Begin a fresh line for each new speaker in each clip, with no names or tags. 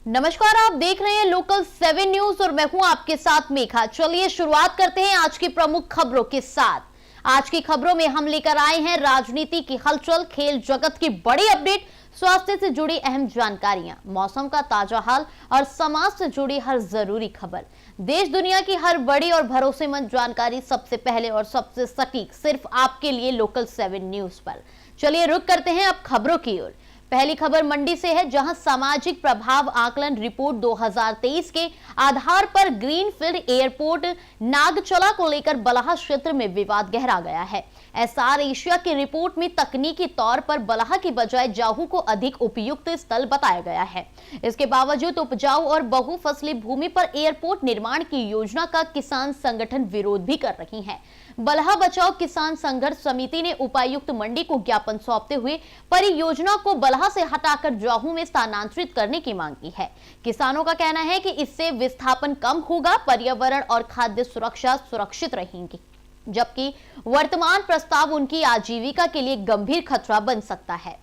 नमस्कार, आप देख रहे हैं लोकल 7 न्यूज और मैं हूं आपके साथ मेघा। चलिए शुरुआत करते हैं आज की प्रमुख खबरों के साथ। आज की खबरों में हम लेकर आए हैं राजनीति की हलचल, खेल जगत की बड़ी अपडेट, स्वास्थ्य से जुड़ी अहम जानकारियां, मौसम का ताजा हाल और समाज से जुड़ी हर जरूरी खबर। देश दुनिया की हर बड़ी और भरोसेमंद जानकारी सबसे पहले और सबसे सटीक सिर्फ आपके लिए लोकल 7 न्यूज पर। चलिए रुक करते हैं अब खबरों की ओर। पहली खबर मंडी से है, जहां सामाजिक प्रभाव आकलन रिपोर्ट 2023 के आधार पर ग्रीनफील्ड एयरपोर्ट नागचला को लेकर बलहा क्षेत्र में विवाद गहरा गया है। एसआर एशिया की रिपोर्ट में तकनीकी तौर पर बलहा की बजाय जाहू को अधिक उपयुक्त स्थल बताया गया है। इसके बावजूद उपजाऊ और बहुफसली भूमि पर एयरपोर्ट निर्माण की योजना का किसान संगठन विरोध भी कर रही है। बलहा बचाओ किसान संघर्ष समिति ने उपायुक्त मंडी को ज्ञापन सौंपते हुए परियोजना को बलहा से हटाकर जाहू में स्थानांतरित करने की मांग की है। किसानों का कहना है कि इससे विस्थापन कम होगा, पर्यावरण और खाद्य सुरक्षा सुरक्षित रहेंगी, जबकि वर्तमान प्रस्ताव उनकी आजीविका के लिए गंभीर खतरा बन सकता है।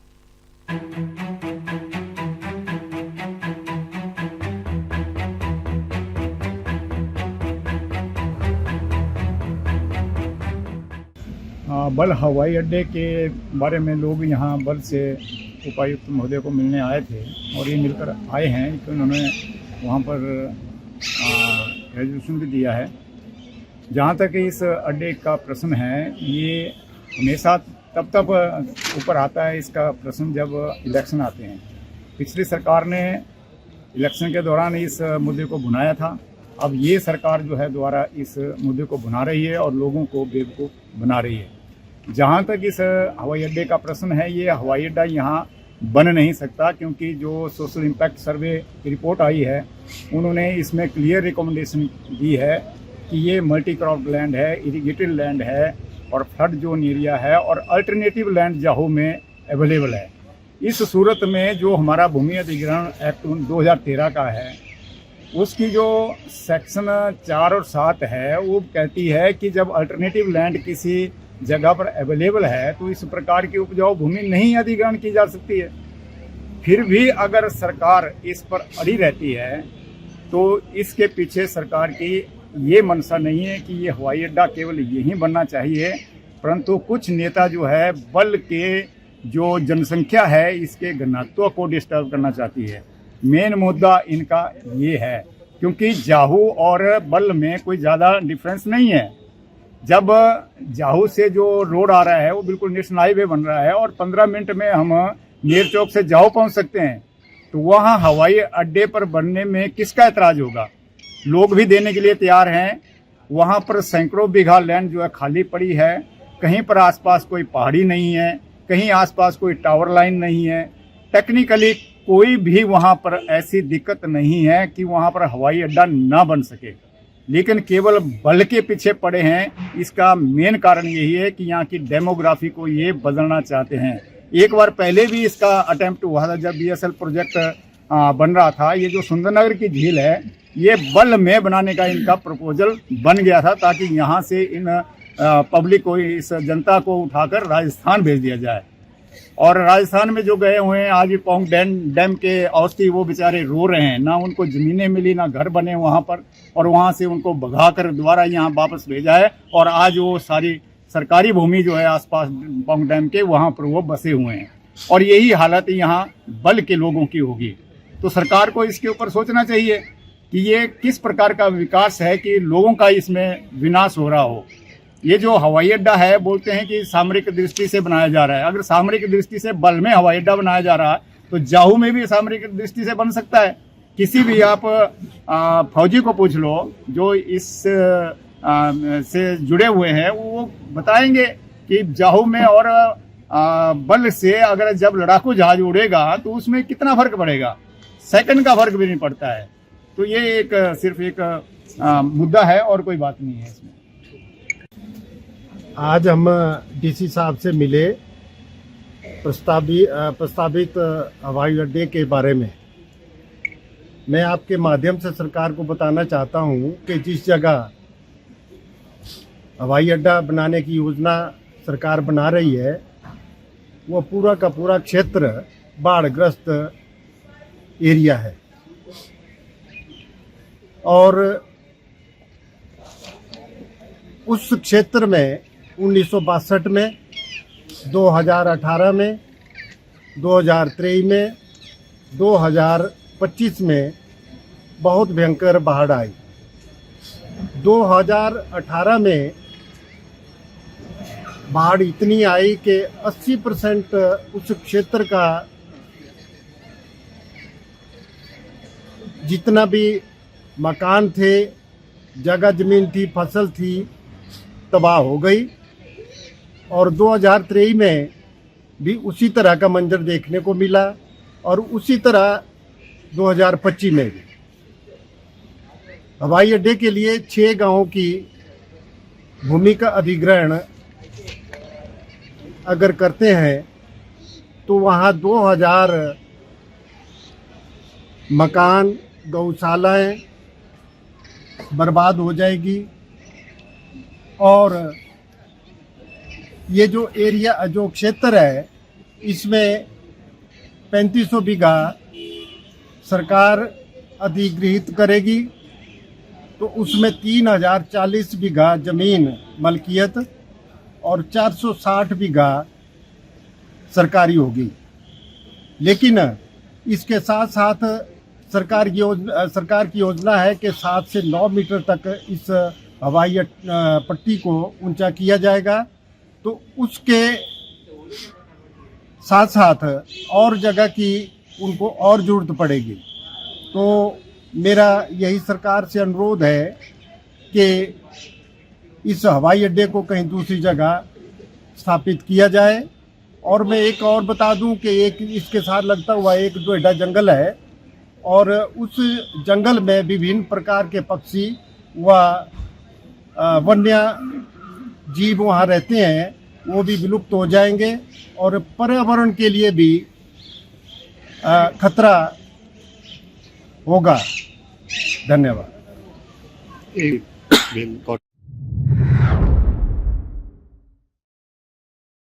बल हवाई अड्डे के बारे में लोग यहाँ बल से उपायुक्त महोदय को मिलने आए थे और ये मिलकर आए हैं कि उन्होंने वहाँ पर रेजोल्यूशन भी दिया है। जहाँ तक इस अड्डे का प्रश्न है, ये हमेशा तब ऊपर आता है इसका प्रश्न जब इलेक्शन आते हैं। पिछली सरकार ने इलेक्शन के दौरान इस मुद्दे को भुनाया था। अब ये सरकार जो है दोबारा इस मुद्दे को भुना रही है और लोगों को बेवकूफ़ बना रही है। जहाँ तक इस हवाई अड्डे का प्रश्न है, ये हवाई अड्डा यहाँ बन नहीं सकता, क्योंकि जो सोशल इम्पैक्ट सर्वे की रिपोर्ट आई है उन्होंने इसमें क्लियर रिकमेंडेशन दी है कि ये मल्टी क्रॉप लैंड है, इरीगेटेड लैंड है और फ्लड जोन एरिया है और अल्टरनेटिव लैंड जाहू में अवेलेबल है। इस सूरत में जो हमारा भूमि अधिग्रहण एक्ट 2013 का है, उसकी जो सेक्शन 4 और 7 है, वो कहती है कि जब अल्टरनेटिव लैंड किसी जगह पर अवेलेबल है तो इस प्रकार की उपजाऊ भूमि नहीं अधिग्रहण की जा सकती है। फिर भी अगर सरकार इस पर अड़ी रहती है तो इसके पीछे सरकार की ये मंशा नहीं है कि ये हवाई अड्डा केवल यहीं बनना चाहिए, परंतु कुछ नेता जो है बल के जो जनसंख्या है इसके घनत्व को डिस्टर्ब करना चाहती है। मेन मुद्दा इनका ये है, क्योंकि जाहू और बल में कोई ज़्यादा डिफरेंस नहीं है। जब जाहू से जो रोड आ रहा है वो बिल्कुल नेशनल हाईवे बन रहा है और 15 मिनट में हम नेर चौक से जाहू पहुंच सकते हैं, तो वहाँ हवाई अड्डे पर बनने में किसका एतराज़ होगा। लोग भी देने के लिए तैयार हैं। वहाँ पर सैकड़ों बीघा लैंड जो है खाली पड़ी है, कहीं पर आसपास कोई पहाड़ी नहीं है, कहीं आसपास कोई टावर लाइन नहीं है। टेक्निकली कोई भी वहाँ पर ऐसी दिक्कत नहीं है कि वहाँ पर हवाई अड्डा ना बन सके, लेकिन केवल बल के पीछे पड़े हैं। इसका मेन कारण यही है कि यहाँ की डेमोग्राफी को ये बदलना चाहते हैं। एक बार पहले भी इसका अटेम्प्ट हुआ था जब बीएसएल प्रोजेक्ट बन रहा था। ये जो सुंदरनगर की झील है, ये बल में बनाने का इनका प्रपोजल बन गया था, ताकि यहाँ से इन पब्लिक को, इस जनता को उठाकर राजस्थान भेज दिया जाए। और राजस्थान में जो गए हुए हैं, आज भी पौंग डैम के औस्ती वो बेचारे रो रहे हैं, ना उनको ज़मीनें मिली, ना घर बने वहाँ पर, और वहाँ से उनको भगाकर दोबारा यहाँ वापस भेजा है। और आज वो सारी सरकारी भूमि जो है आसपास पौंग डैम के, वहाँ पर वो बसे हुए हैं। और यही हालत यहाँ बल के लोगों की होगी। तो सरकार को इसके ऊपर सोचना चाहिए कि ये किस प्रकार का विकास है कि लोगों का इसमें विनाश हो रहा हो। ये जो हवाई अड्डा है, बोलते हैं कि सामरिक दृष्टि से बनाया जा रहा है। अगर सामरिक दृष्टि से बल में हवाई अड्डा बनाया जा रहा है तो जाहू में भी सामरिक दृष्टि से बन सकता है। किसी भी आप फौजी को पूछ लो जो इस से जुड़े हुए हैं, वो बताएंगे कि जाहू में और बल से अगर जब लड़ाकू जहाज उड़ेगा तो उसमें कितना फर्क पड़ेगा, सेकंड का फर्क भी नहीं पड़ता है। तो ये एक सिर्फ एक मुद्दा है और कोई बात नहीं है इसमें।
आज हम डीसी साहब से मिले प्रस्तावित हवाई अड्डे के बारे में। मैं आपके माध्यम से सरकार को बताना चाहता हूं कि जिस जगह हवाई अड्डा बनाने की योजना सरकार बना रही है, वो पूरा का पूरा क्षेत्र बाढ़ग्रस्त एरिया है। और उस क्षेत्र में 1962 में, 2018 में, 2023 में, 2025 में बहुत भयंकर बाढ़ आई। 2018 में बाढ़ इतनी आई कि 80% उस क्षेत्र का जितना भी मकान थे, जगह जमीन थी, फसल थी, तबाह हो गई। और 2023 में भी उसी तरह का मंजर देखने को मिला और उसी तरह 2025 में भी। हवाई अड्डे के लिए 6 गांवों की भूमि का अधिग्रहण अगर करते हैं तो वहाँ 2000 मकान, गौशालाएं बर्बाद हो जाएगी। और ये जो एरिया, जो क्षेत्र है, इसमें 3500 बीघा सरकार अधिग्रहित करेगी, तो उसमें 3040 बीघा जमीन मलकियत और 460 बीघा सरकारी होगी। लेकिन इसके साथ साथ सरकार की योजना है कि 7 से 9 मीटर तक इस हवाई पट्टी को ऊंचा किया जाएगा, तो उसके साथ साथ और जगह की उनको और जरूरत पड़ेगी। तो मेरा यही सरकार से अनुरोध है कि इस हवाई अड्डे को कहीं दूसरी जगह स्थापित किया जाए। और मैं एक और बता दूं कि एक इसके साथ लगता हुआ एक डोएडा जंगल है और उस जंगल में विभिन्न प्रकार के पक्षी व वन्य जीव वहाँ रहते हैं, वो भी विलुप्त हो जाएंगे और पर्यावरण के लिए भी खतरा होगा। धन्यवाद।